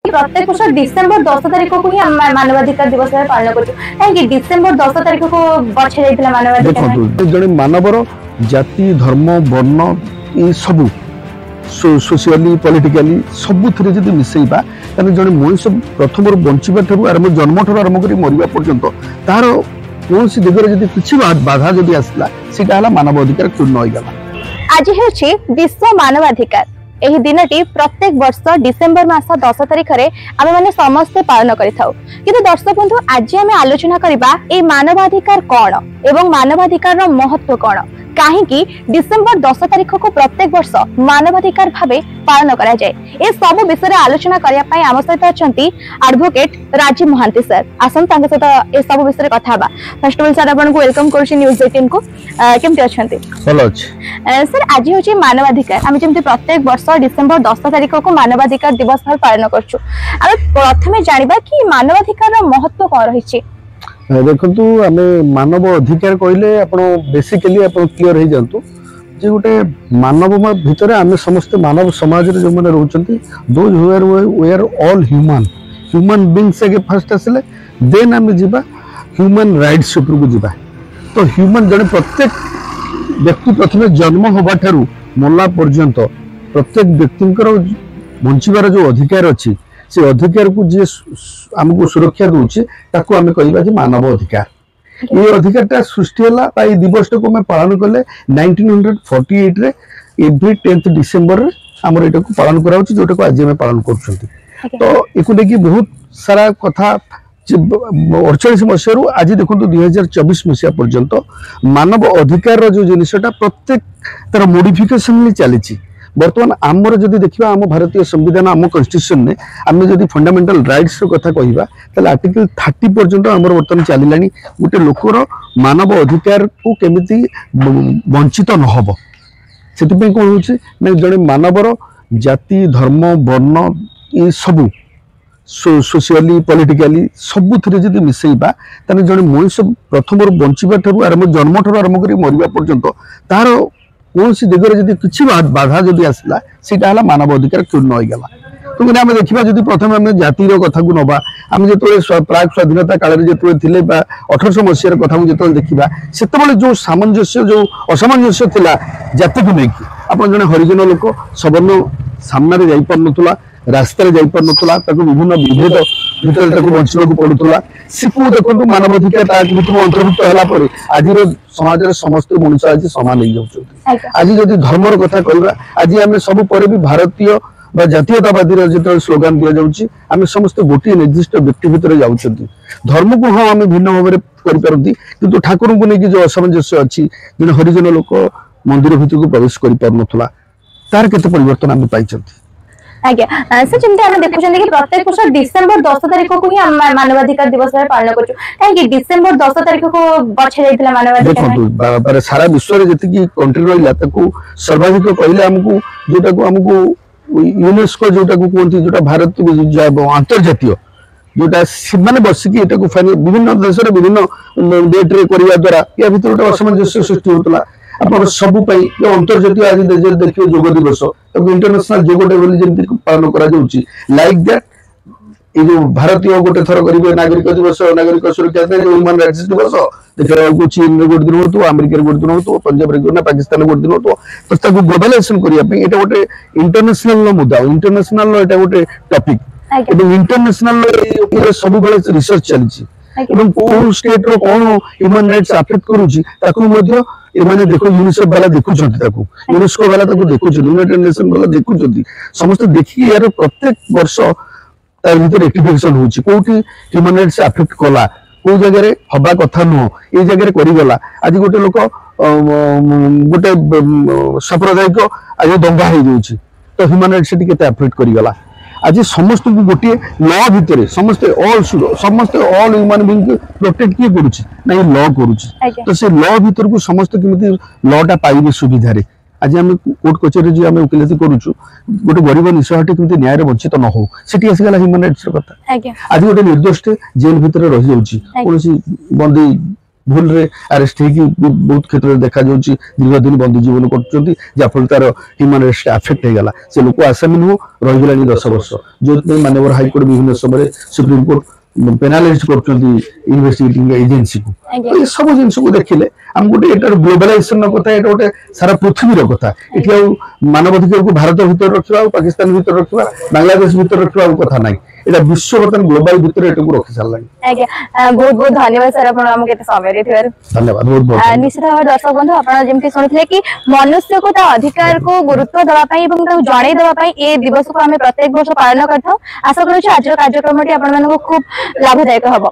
प्रत्येक वर्ष डिसेंबर 10 तारिख को ही मानवाधिकार दिवस पालन करछु काहे डिसेंबर 10 तारिख को बछे जाइतिला मानवाधिकार देखो जने मानवर जाति धर्म वर्ण ये सब सोशियली पॉलिटिकली सब थरे जदी मिसेइबा तने जने मनुष्य प्रथम बंचिबा ठरु आरंभ जन्म ठरु आरंभ करी मरिबा पर्यंत तार कोनसी दिगरे जदी किछि बाधा जदी आसला सेटा हला मानव अधिकार चूर्ण होई गला। आज हेछि विश्व मानवाधिकार एही दिनटी प्रत्येक वर्ष डिसेंबर मास 10 तारिख रे आमे माने समस्त पालन करिथाउ किंतु दर्शक बंधु आज आमे आलोचना करिबा ए मानवाधिकार कोन एवं मानवाधिकार रो महत्व कोन काहेकि डिसेंबर 10 तारिख को प्रत्येक वर्ष मानवाधिकार भावे पालन करा जाए ए सब विषय आलोचना करिया पई आम सहित अछंती एडवोकेट राजीव महांती सर आसन तांग सहित ए सब विषय कथा बा। फर्स्ट ऑफ ऑल सर आपन को वेलकम करछि न्यूज़ 18 को केमति अछंती भलो अछि सर आज होछि मानवाधिकार आमे जेमति प्रत्येक वर्ष डिसेंबर 10 तारिख को मानवाधिकार दिवस भावे पालन करछु आमे प्रथमे जानिबा कि मानवाधिकार रो महत्व कोन रहिछि। देखु आम मानव अधिकार कहले आपण बेसिकली आप क्लीयर हो जातु जे गोटे मानव भितर आम समस्त मानव समाज जो मैंने रोचंती those we are all human beings आगे फर्स्ट आसले देन आम जीवा ह्यूमन राइट्स ऊपर को जीवा तो ह्यूमन जड़े प्रत्येक व्यक्ति प्रथम जन्म होबा ठारू मरला पर्यंत प्रत्येक व्यक्तिंकर बंचिबार जो अधिकार अच्छी से अधिकार को जी आमको सुरक्षा दूचे ताको आमे कहबा जे मानव अधिकार ये अधिकारटा सृष्टि होला ये दिवस को मैं पालन कले 1948 रे एवरी 10th डिसेंबर रे हमर एटा को पालन करा होची जोटा को आज हम पालन करछंती तो एको देखि बहुत सारा कथा 48 मसियारू आज देखो 2024 मसिया पर्यंत मानव अधिकार रो जो जिनिसटा प्रत्येक तर मॉडिफिकेशन चली बर्तमान आमर जदि देखिबा आम भारतीय संविधान आम कॉन्स्टिट्यूशन ने आम जदि फंडामेंटल राइट्स रो कथा कहिबा तले आर्टिकल 30 पर्यंत आमर बर्तमान चलिलानी गोटे लोकर मानव अधिकार को केमिति वंचित न होबो सेति पे कोन होछि नै जने मानवर जाति धर्म वर्ण ई सब सोशियली पॉलिटिकली सब थरे जदि मिसेइबा तने जने मनुष्य प्रथम बंचिबा ठरु आरंभ जन्म ठरु आरंभ करी मरिबा पर्यंत तार कोनसी दिगरे जदी किछि बाधा जदी आसला सेटा हला मानव अधिकार चूर्ण होई गला। तो आम देखा जब प्रथम आम जातिर कथा को नवा आम जो प्राग स्वाधीनता काल जो थे 1800 मसीहार कथा को देखा से जो सामंजस्य जो असामंजस्य थिला जाति को लेकिन आप जड़े हरिजन लोक सवर्ण सामने जापर ना रास्तार जापर ना विभिन्न विभेद भर बंचा पड़ूला सिकू देखो मानव अधिकार अंतर्भुक्त होगापर आज समाज समस्त मनुष्य आज सामान हो आज जदि धर्मर कथा कहवा आज आम सब भी भारतीय जातीयतावादी जो स्लोगान दि जाऊँगी आम समस्त गोटे निर्दिष्ट व्यक्ति भितर जाऊँ धर्म को हाँ आम भिन्न भाव में करपारती किंतु ठाकुर को लेकिन जो असामंजस्य अच्छी जो हरिजन लोक मंदिर भितर को प्रवेश कर तार केते परिवर्तन आम पाई आज्ञा सर जमते हम देखुछन कि प्रत्येक वर्ष डिसेंबर 10 तारिख को ही हम मानवाधिकार दिवस पालन करछु काहे डिसेंबर 10 तारिख को बछे जाइतिला मानवाधिकार देखो सारा विश्व रे जति की कंट्री रहिला ताकू सर्वाधिक कहले हमकू जोटा को हमकू यूनेस्को जोटा को कोनथि जोटा भारत अंतर्जातीय जोटा माने बसिकी एटा को विभिन्न देश रे विभिन्न डेट रे करिया द्वारा या भितर गोटे असमंजस्य सृष्टि होतला आप सब अंतर्जातीय आज देखिए योग दिवस इंटरनेशनल योग डे जमी पालन कर लाइक दैट ये जो भारतीय गोटे थर करेंगे नागरिक दिवस नागरिक सुरक्षा जो ह्यूमन राइट्स दिवस देखा चीन गोटे दिन हो अमेरिका गोटे दिन हो पंजाब ना पाकिस्तान गोटे दिन हो तो ग्लोबलाइजेशन करने गोटे इंटरनेशनल मुद्दा इंटरनेशनल एटा गोटे टॉपिक इंटरनेशनल सब रिसर्च चली कौन स्टेट रो कौन ह्यूमन राइट्स अफेक्ट करूची एमाने देखो यूनिसेफ वाला देखुछंती यूनेस्को वाला देखुछंती यूनाइटेड नेशन वाला देखुछंती समस्त देखि यार प्रत्येक वर्ष तार भीतर एक्टिविटेशन होची कोठी ह्यूमन राइट्स अफेक्ट कला को जगह रे हबा कथा नो ए जगह रे करि गला आज गोटे लोक गोटे सांप्रदायिक आज दंगा हो जाउची तो ह्यूमन राइट्स केते अफेक्ट करि गला आज समस्त को गोटे लॉ भितर समस्त ऑल ह्यूमन बीइंग प्रोटेक्ट किए करूची नहीं लॉ करूची तो से लॉ भितर को समस्त केमिति लॉटा पाइबे सुविधा रे आज हम कोर्ट कचेरी जो हम वकिलती करूछु गोटे गरीब निस्सहायटी केमिति न्याय रे वंचित न हो सेठी आसी गला ह्यूमन राइट्स रो कथा आज गोटे निर्दोष जेल भितर रहि जाउची कोनसी बंदी भूल रे अरेस्ट होगी बहुत क्षेत्र में देखा जाऊँगी दीर्घ दिन बंदी जीवन कर तार ह्यूमन राइट्स अफेक्ट हो गला से लोक आसामी नुह रहीगला 10 वर्ष जो माननीय हाईकोर्ट विभिन्न समय supreme court penalise investigating agency को ये सब जिन को देखिले आम गोटे ग्लोबलाइजेशन कथा ये गोटे सारा पृथ्वी कथा ये मानवाधिकार को भारत भीतर रखा पाकिस्तान भीतर रखा बांग्लादेश भीतर रखा कथा ना ये विश्व बर्तमान ग्लोबल भीतर रखी सारा बहुत बहुत धन्यवाद सर समय धन्यवाद बहुत बहुत निश्चित भाव दर्शक बंधु आपड़ी शुणुते कि मनुष्य को अधिकार को गुरुत्व देवाई जन देवाई ये दिवस को आम प्रत्येक वर्ष पालन करता आशा करूँ आज कार्यक्रम खूब लाभदायक हम।